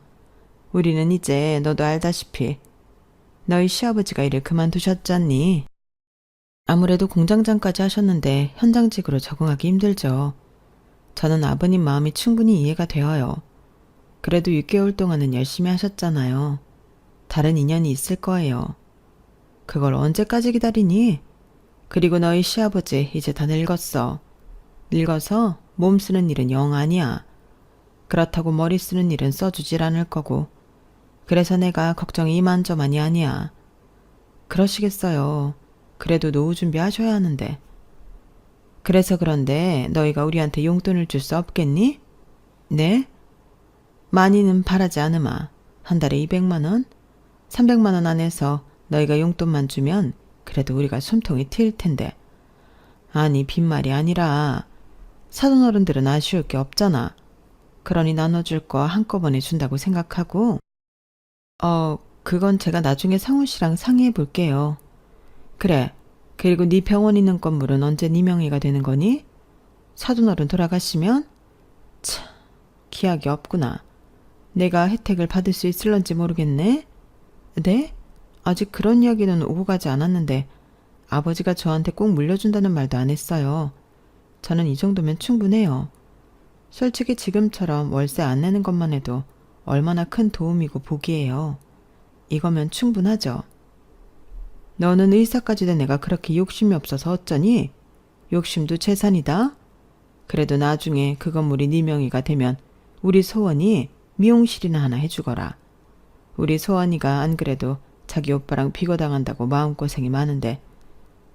우리는 이제 너도 알다시피 너희 시아버지가 일을 그만두셨잖니. 아무래도 공장장까지 하셨는데 현장직으로 적응하기 힘들죠. 저는 아버님 마음이 충분히 이해가 되어요. 그래도 6개월 동안은 열심히 하셨잖아요. 다른 인연이 있을 거예요. 그걸 언제까지 기다리니? 그리고 너희 시아버지 이제 다 늙었어. 늙어서 몸 쓰는 일은 영 아니야. 그렇다고 머리 쓰는 일은 써주질 않을 거고. 그래서 내가 걱정이 이만저만이 아니야. 그러시겠어요. 그래도 노후 준비하셔야 하는데. 그래서 그런데 너희가 우리한테 용돈을 줄 수 없겠니? 네? 많이는 바라지 않으마. 한 달에 200만 원? 300만 원 안에서 너희가 용돈만 주면 그래도 우리가 숨통이 트일 텐데. 아니, 빈말이 아니라 사돈 어른들은 아쉬울 게 없잖아. 그러니 나눠줄 거 한꺼번에 준다고 생각하고. 그건 제가 나중에 상훈 씨랑 상의해 볼게요. 그래. 그리고 네 병원 있는 건물은 언제 네 명의가 되는 거니? 사돈 어른 돌아가시면? 참, 기약이 없구나. 내가 혜택을 받을 수 있을런지 모르겠네. 네? 아직 그런 이야기는 오고 가지 않았는데 아버지가 저한테 꼭 물려준다는 말도 안 했어요. 저는 이 정도면 충분해요. 솔직히 지금처럼 월세 안 내는 것만 해도 얼마나 큰 도움이고 복이에요. 이거면 충분하죠. 너는 의사까지 된 애가 그렇게 욕심이 없어서 어쩌니? 욕심도 재산이다. 그래도 나중에 그 건물이 네 명의가 되면 우리 소원이 미용실이나 하나 해주거라. 우리 소원이가 안 그래도 자기 오빠랑 비거당한다고 마음고생이 많은데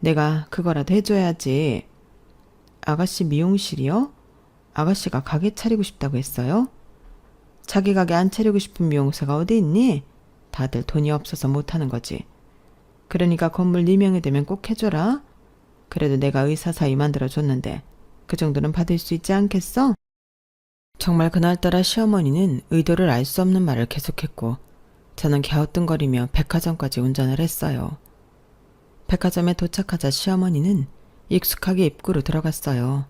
내가 그거라도 해줘야지. 아가씨 미용실이요? 아가씨가 가게 차리고 싶다고 했어요? 자기 가게 안 차리고 싶은 미용사가 어디 있니? 다들 돈이 없어서 못하는 거지. 그러니까 건물 네 명이 되면 꼭 해줘라. 그래도 내가 의사 사이 만들어줬는데 그 정도는 받을 수 있지 않겠어? 정말 그날따라 시어머니는 의도를 알 수 없는 말을 계속했고 저는 갸우뚱거리며 백화점까지 운전을 했어요. 백화점에 도착하자 시어머니는 익숙하게 입구로 들어갔어요.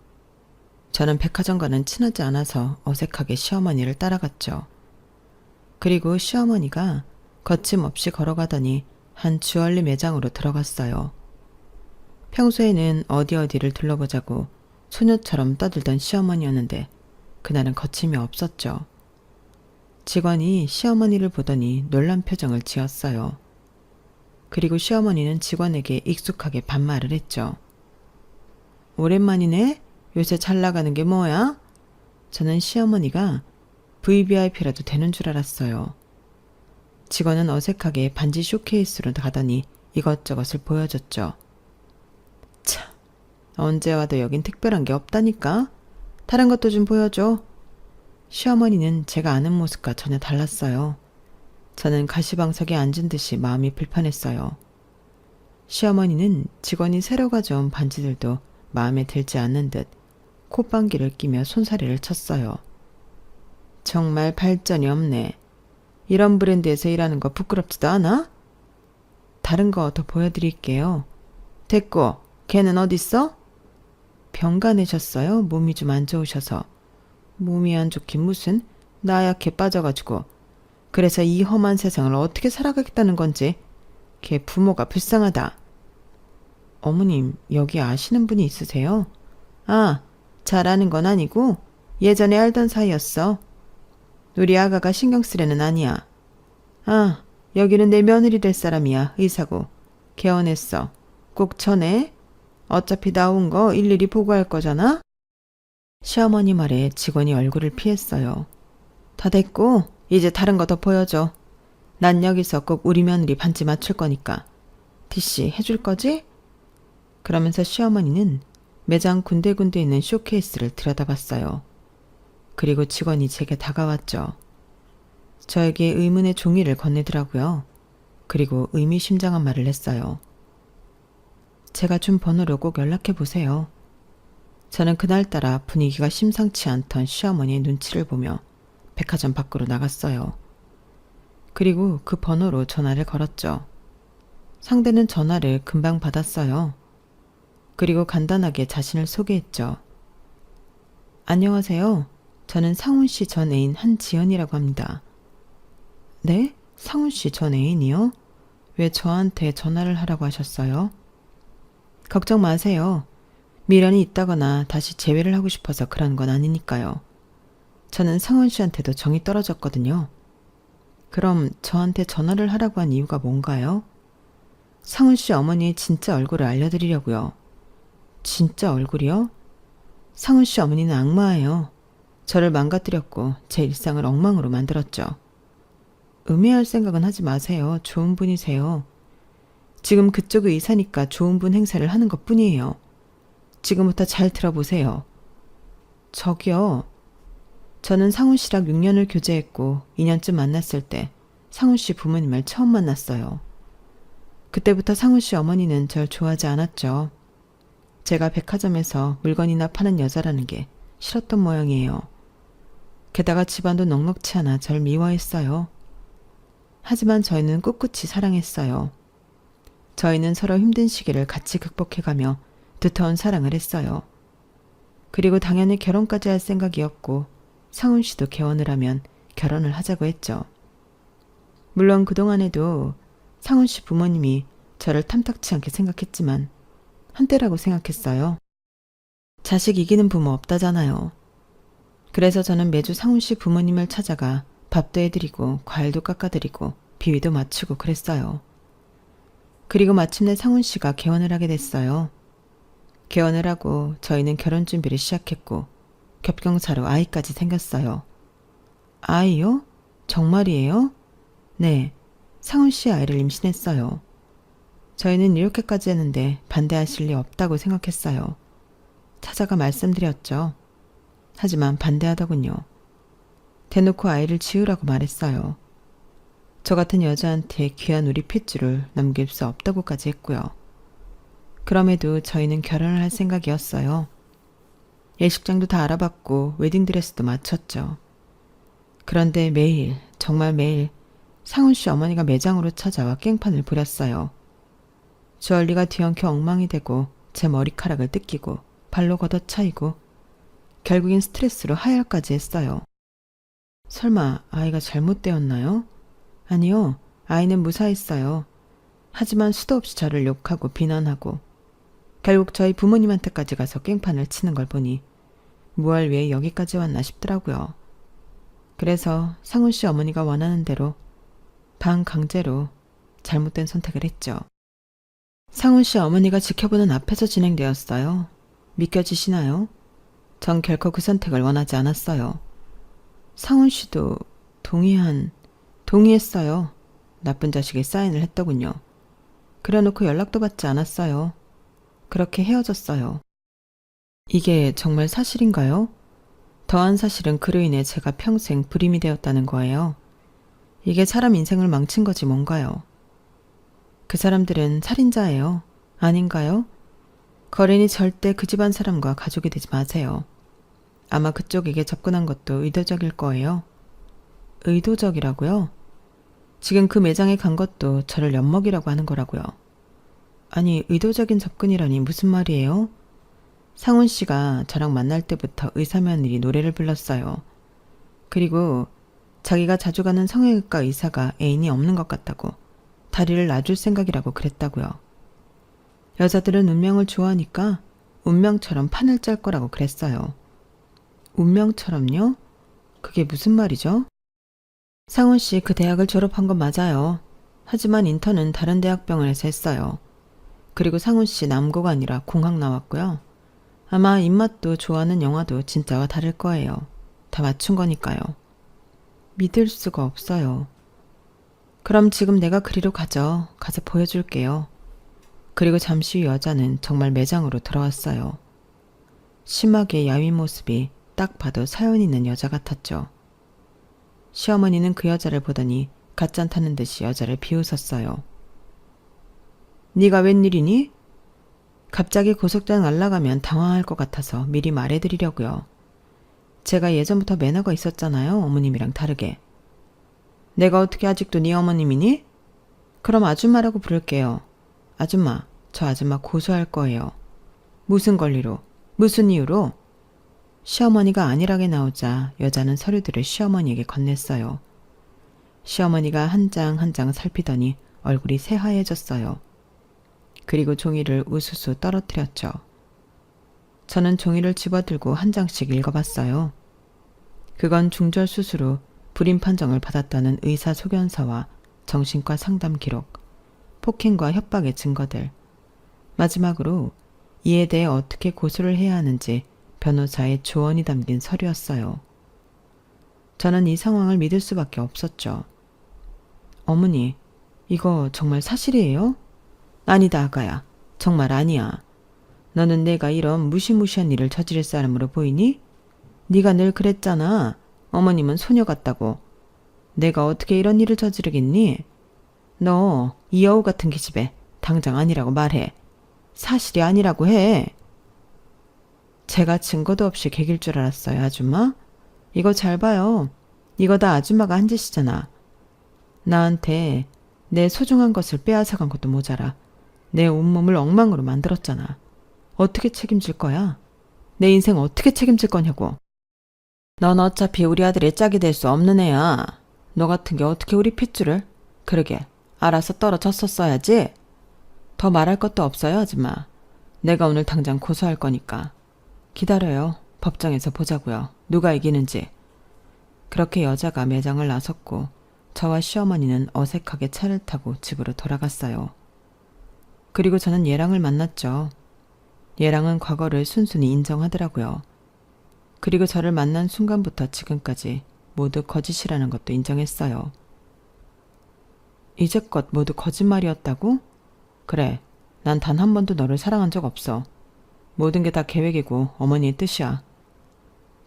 저는 백화점과는 친하지 않아서 어색하게 시어머니를 따라갔죠. 그리고 시어머니가 거침없이 걸어가더니 한 주얼리 매장으로 들어갔어요. 평소에는 어디를 둘러보자고 소녀처럼 떠들던 시어머니였는데 그날은 거침이 없었죠. 직원이 시어머니를 보더니 놀란 표정을 지었어요. 그리고 시어머니는 직원에게 익숙하게 반말을 했죠. 오랜만이네? 요새 잘 나가는 게 뭐야? 저는 시어머니가 VVIP라도 되는 줄 알았어요. 직원은 어색하게 반지 쇼케이스로 가더니 이것저것을 보여줬죠. 참, 언제 와도 여긴 특별한 게 없다니까? 다른 것도 좀 보여줘. 시어머니는 제가 아는 모습과 전혀 달랐어요. 저는 가시방석에 앉은 듯이 마음이 불편했어요. 시어머니는 직원이 새로 가져온 반지들도 마음에 들지 않는 듯 콧방귀를 끼며 손사래를 쳤어요. 정말 발전이 없네. 이런 브랜드에서 일하는 거 부끄럽지도 않아? 다른 거 더 보여드릴게요. 됐고, 걔는 어딨어? 병가 내셨어요? 몸이 좀 안 좋으셔서. 몸이 안 좋긴 무슨, 나약해 빠져가지고. 그래서 이 험한 세상을 어떻게 살아가겠다는 건지. 걔 부모가 불쌍하다. 어머님, 여기 아시는 분이 있으세요? 아, 잘 아는 건 아니고 예전에 알던 사이였어. 우리 아가가 신경 쓸 애는 아니야. 아, 여기는 내 며느리 될 사람이야. 의사고. 개원했어. 꼭 전해. 어차피 나온 거 일일이 보고할 거잖아. 시어머니 말에 직원이 얼굴을 피했어요. 다 됐고 이제 다른 거 더 보여줘. 난 여기서 꼭 우리 며느리 반지 맞출 거니까. 디씨 해줄 거지? 그러면서 시어머니는 매장 군데군데 있는 쇼케이스를 들여다봤어요. 그리고 직원이 제게 다가왔죠. 저에게 의문의 종이를 건네더라고요. 그리고 의미심장한 말을 했어요. 제가 준 번호로 꼭 연락해 보세요. 저는 그날따라 분위기가 심상치 않던 시어머니의 눈치를 보며 백화점 밖으로 나갔어요. 그리고 그 번호로 전화를 걸었죠. 상대는 전화를 금방 받았어요. 그리고 간단하게 자신을 소개했죠. 안녕하세요. 저는 상훈 씨 전 애인 한지연이라고 합니다. 네? 상훈 씨 전 애인이요? 왜 저한테 전화를 하라고 하셨어요? 걱정 마세요. 미련이 있다거나 다시 재회를 하고 싶어서 그런 건 아니니까요. 저는 상훈 씨한테도 정이 떨어졌거든요. 그럼 저한테 전화를 하라고 한 이유가 뭔가요? 상훈 씨 어머니의 진짜 얼굴을 알려드리려고요. 진짜 얼굴이요? 상훈 씨 어머니는 악마예요. 저를 망가뜨렸고 제 일상을 엉망으로 만들었죠. 음해할 생각은 하지 마세요. 좋은 분이세요. 지금 그쪽 의사니까 좋은 분 행세를 하는 것뿐이에요. 지금부터 잘 들어보세요. 저기요. 저는 상훈 씨랑 6년을 교제했고 2년쯤 만났을 때 상훈 씨 부모님을 처음 만났어요. 그때부터 상훈 씨 어머니는 절 좋아하지 않았죠. 제가 백화점에서 물건이나 파는 여자라는 게 싫었던 모양이에요. 게다가 집안도 넉넉치 않아 절 미워했어요. 하지만 저희는 꿋꿋이 사랑했어요. 저희는 서로 힘든 시기를 같이 극복해가며 두터운 사랑을 했어요. 그리고 당연히 결혼까지 할 생각이었고 상훈 씨도 개원을 하면 결혼을 하자고 했죠. 물론 그동안에도 상훈 씨 부모님이 저를 탐탁치 않게 생각했지만 한때라고 생각했어요. 자식 이기는 부모 없다잖아요. 그래서 저는 매주 상훈 씨 부모님을 찾아가 밥도 해드리고 과일도 깎아드리고 비위도 맞추고 그랬어요. 그리고 마침내 상훈 씨가 개원을 하게 됐어요. 개원을 하고 저희는 결혼 준비를 시작했고 겹경사로 아이까지 생겼어요. 아이요? 정말이에요? 네, 상훈 씨 아이를 임신했어요. 저희는 이렇게까지 했는데 반대하실 리 없다고 생각했어요. 찾아가 말씀드렸죠. 하지만 반대하더군요. 대놓고 아이를 지으라고 말했어요. 저 같은 여자한테 귀한 우리 핏줄을 넘길 수 없다고까지 했고요. 그럼에도 저희는 결혼을 할 생각이었어요. 예식장도 다 알아봤고 웨딩드레스도 맞췄죠. 그런데 매일, 정말 매일 상훈 씨 어머니가 매장으로 찾아와 깽판을 부렸어요. 주얼리가 뒤엉켜 엉망이 되고 제 머리카락을 뜯기고 발로 걷어차이고 결국엔 스트레스로 하혈까지 했어요. 설마 아이가 잘못되었나요? 아니요. 아이는 무사했어요. 하지만 수도 없이 저를 욕하고 비난하고 결국 저희 부모님한테까지 가서 깽판을 치는 걸 보니 무얼 위해 여기까지 왔나 싶더라고요. 그래서 상훈 씨 어머니가 원하는 대로 반강제로 잘못된 선택을 했죠. 상훈 씨 어머니가 지켜보는 앞에서 진행되었어요. 믿겨지시나요? 전 결코 그 선택을 원하지 않았어요. 상훈 씨도 동의했어요. 나쁜 자식이 사인을 했더군요. 그래놓고 연락도 받지 않았어요. 그렇게 헤어졌어요. 이게 정말 사실인가요? 더한 사실은 그로 인해 제가 평생 불임이 되었다는 거예요. 이게 사람 인생을 망친 거지 뭔가요? 그 사람들은 살인자예요. 아닌가요? 거린이 절대 그 집안 사람과 가족이 되지 마세요. 아마 그쪽에게 접근한 것도 의도적일 거예요. 의도적이라고요? 지금 그 매장에 간 것도 저를 엿먹이라고 하는 거라고요. 아니, 의도적인 접근이라니 무슨 말이에요? 상훈 씨가 저랑 만날 때부터 의사며느리 노래를 불렀어요. 그리고 자기가 자주 가는 성형외과 의사가 애인이 없는 것 같다고 다리를 놔줄 생각이라고 그랬다고요. 여자들은 운명을 좋아하니까 운명처럼 판을 짤 거라고 그랬어요. 운명처럼요? 그게 무슨 말이죠? 상훈 씨 그 대학을 졸업한 건 맞아요. 하지만 인턴은 다른 대학병원에서 했어요. 그리고 상훈 씨 남고가 아니라 공학 나왔고요. 아마 입맛도 좋아하는 영화도 진짜와 다를 거예요. 다 맞춘 거니까요. 믿을 수가 없어요. 그럼 지금 내가 그리로 가죠. 가서 보여줄게요. 그리고 잠시 후 여자는 정말 매장으로 들어왔어요. 심하게 야윈 모습이 딱 봐도 사연 있는 여자 같았죠. 시어머니는 그 여자를 보더니 가짠타는 듯이 여자를 비웃었어요. 네가 웬일이니? 갑자기 고속도로 날아가면 당황할 것 같아서 미리 말해드리려고요. 제가 예전부터 매너가 있었잖아요. 어머님이랑 다르게. 내가 어떻게 아직도 네 어머님이니? 그럼 아줌마라고 부를게요. 아줌마, 저 아줌마 고소할 거예요. 무슨 권리로? 무슨 이유로? 시어머니가 안일하게 나오자 여자는 서류들을 시어머니에게 건넸어요. 시어머니가 한 장 한 장 살피더니 얼굴이 새하얘졌어요. 그리고 종이를 우수수 떨어뜨렸죠. 저는 종이를 집어들고 한 장씩 읽어봤어요. 그건 중절 수술 후 불임 판정을 받았다는 의사 소견서와 정신과 상담 기록, 폭행과 협박의 증거들, 마지막으로 이에 대해 어떻게 고소를 해야 하는지 변호사의 조언이 담긴 서류였어요. 저는 이 상황을 믿을 수밖에 없었죠. 어머니, 이거 정말 사실이에요? 아니다, 아가야. 정말 아니야. 너는 내가 이런 무시무시한 일을 저지를 사람으로 보이니? 네가 늘 그랬잖아. 어머님은 소녀 같다고. 내가 어떻게 이런 일을 저지르겠니? 너 이 여우 같은 기집애 당장 아니라고 말해. 사실이 아니라고 해. 제가 증거도 없이 개길 줄 알았어요, 아줌마? 이거 잘 봐요. 이거 다 아줌마가 한 짓이잖아. 나한테 내 소중한 것을 빼앗아간 것도 모자라 내 온몸을 엉망으로 만들었잖아. 어떻게 책임질 거야? 내 인생 어떻게 책임질 거냐고. 넌 어차피 우리 아들의 짝이 될 수 없는 애야. 너 같은 게 어떻게 우리 핏줄을? 그러게, 알아서 떨어졌었어야지. 더 말할 것도 없어요, 아줌마. 내가 오늘 당장 고소할 거니까. 기다려요. 법정에서 보자고요. 누가 이기는지. 그렇게 여자가 매장을 나섰고 저와 시어머니는 어색하게 차를 타고 집으로 돌아갔어요. 그리고 저는 예랑을 만났죠. 예랑은 과거를 순순히 인정하더라고요. 그리고 저를 만난 순간부터 지금까지 모두 거짓이라는 것도 인정했어요. 이제껏 모두 거짓말이었다고? 그래, 난 단 한 번도 너를 사랑한 적 없어. 모든 게 다 계획이고 어머니의 뜻이야.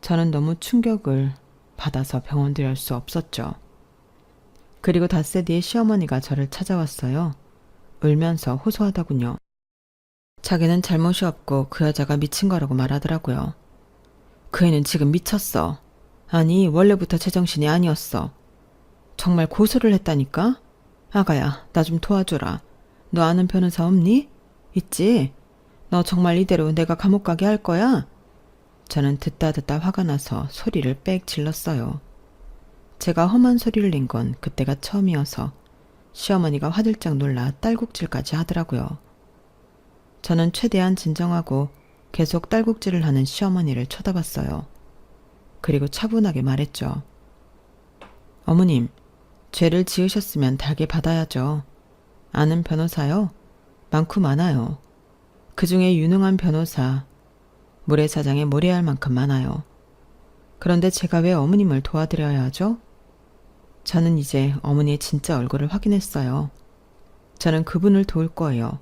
저는 너무 충격을 받아서 병원 들여올 수 없었죠. 그리고 닷새 뒤에 시어머니가 저를 찾아왔어요. 울면서 호소하더군요. 자기는 잘못이 없고 그 여자가 미친 거라고 말하더라고요. 그 애는 지금 미쳤어. 아니, 원래부터 제정신이 아니었어. 정말 고소를 했다니까? 아가야, 나 좀 도와줘라. 너 아는 변호사 없니? 있지? 너 정말 이대로 내가 감옥 가게 할 거야? 저는 듣다 화가 나서 소리를 빽 질렀어요. 제가 험한 소리를 낸 건 그때가 처음이어서 시어머니가 화들짝 놀라 딸꾹질까지 하더라고요. 저는 최대한 진정하고 계속 딸꾹질을 하는 시어머니를 쳐다봤어요. 그리고 차분하게 말했죠. 어머님, 죄를 지으셨으면 달게 받아야죠. 아는 변호사요? 많고 많아요. 그 중에 유능한 변호사, 모래사장에 모래알 만큼 많아요. 그런데 제가 왜 어머님을 도와드려야 하죠? 저는 이제 어머니의 진짜 얼굴을 확인했어요. 저는 그분을 도울 거예요.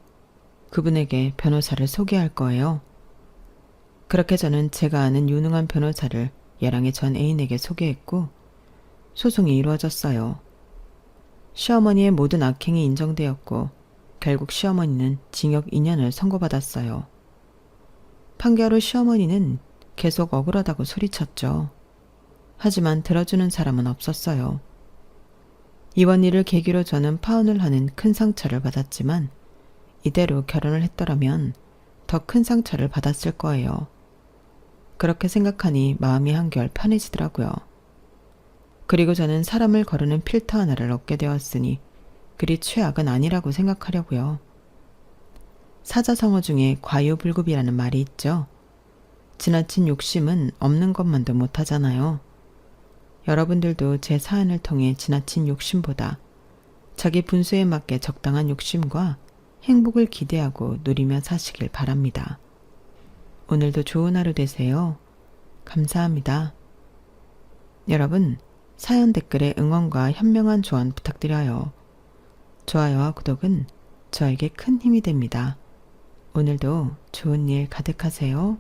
그분에게 변호사를 소개할 거예요. 그렇게 저는 제가 아는 유능한 변호사를 예랑의 전 애인에게 소개했고 소송이 이루어졌어요. 시어머니의 모든 악행이 인정되었고 결국 시어머니는 징역 2년을 선고받았어요. 판결 후 시어머니는 계속 억울하다고 소리쳤죠. 하지만 들어주는 사람은 없었어요. 이번 일을 계기로 저는 파혼을 하는 큰 상처를 받았지만 이대로 결혼을 했더라면 더 큰 상처를 받았을 거예요. 그렇게 생각하니 마음이 한결 편해지더라고요. 그리고 저는 사람을 거르는 필터 하나를 얻게 되었으니 그리 최악은 아니라고 생각하려고요. 사자성어 중에 과유불급이라는 말이 있죠. 지나친 욕심은 없는 것만도 못하잖아요. 여러분들도 제 사연을 통해 지나친 욕심보다 자기 분수에 맞게 적당한 욕심과 행복을 기대하고 누리며 사시길 바랍니다. 오늘도 좋은 하루 되세요. 감사합니다. 여러분, 사연 댓글에 응원과 현명한 조언 부탁드려요. 좋아요와 구독은 저에게 큰 힘이 됩니다. 오늘도 좋은 일 가득하세요.